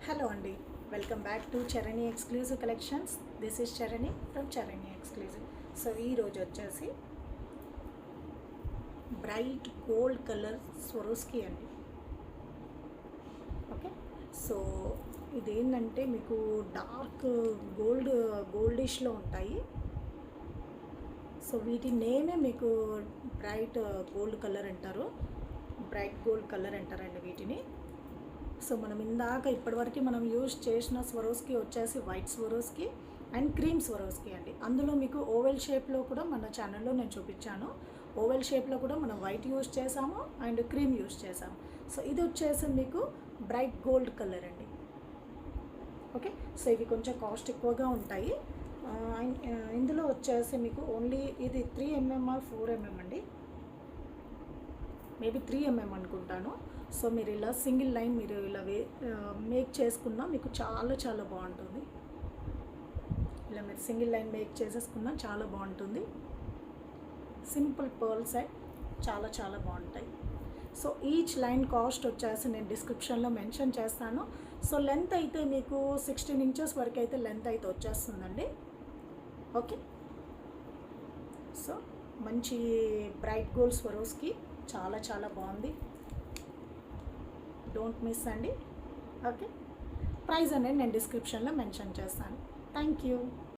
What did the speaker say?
Hello అండి, welcome back to Charani exclusive collections. This is Charani from Charani exclusive. So ఈరోజు వచ్చేసి bright gold colour Swarovski అండి. Okay, so ఇదేంటంటే మీకు డార్క్ గోల్డిష్లో ఉంటాయి. సో వీటి నేమే మీకు బ్రైట్ గోల్డ్ కలర్ అంటారు, బ్రైట్ గోల్డ్ కలర్ అంటారండి వీటిని. సో మనం ఇందాక ఇప్పటివరకు మనం యూజ్ చేసిన స్వరోస్కి వచ్చేసి white Swarovski and cream Swarovski అండి. అందులో మీకు ఓవెల్ షేప్లో కూడా మన ఛానల్లో నేను చూపించాను. ఓవెల్ షేప్లో కూడా మనం వైట్ యూజ్ చేసాము అండ్ క్రీమ్ యూజ్ చేసాము. సో ఇది వచ్చేసి మీకు బ్రైట్ గోల్డ్ కలర్ అండి. ఓకే, సో ఇవి కొంచెం కాస్ట్ ఎక్కువగా ఉంటాయి. ఇందులో వచ్చేసి మీకు ఓన్లీ ఇది 3mm ఆర్ 4mm అండి, మేబీ 3mm అనుకుంటాను. సో మీరు ఇలా సింగిల్ లైన్ మీరు ఇలా మేక్ చేసుకున్నా మీకు చాలా చాలా బాగుంటుంది. ఇలా మీరు సింగిల్ లైన్ మేక్ చేసేసుకున్నా చాలా బాగుంటుంది. సింపుల్ పర్ల్ సెట్ చాలా చాలా బాగుంటాయి. సో ఈచ్ లైన్ కాస్ట్ వచ్చేసి నేను డిస్క్రిప్షన్లో మెన్షన్ చేస్తాను. సో లెంత్ అయితే మీకు 16 ఇంచెస్ వరకు అయితే లెంత్ అయితే వచ్చేస్తుందండి. ఓకే, సో మంచి బ్రైట్ గోల్డ్ స్వరోస్కి చాలా చాలా బాగుంది. డోంట్ మిస్ అండి. ఓకే, ప్రైస్ అనేది నేను డిస్క్రిప్షన్లో మెన్షన్ చేస్తాను. Thank you.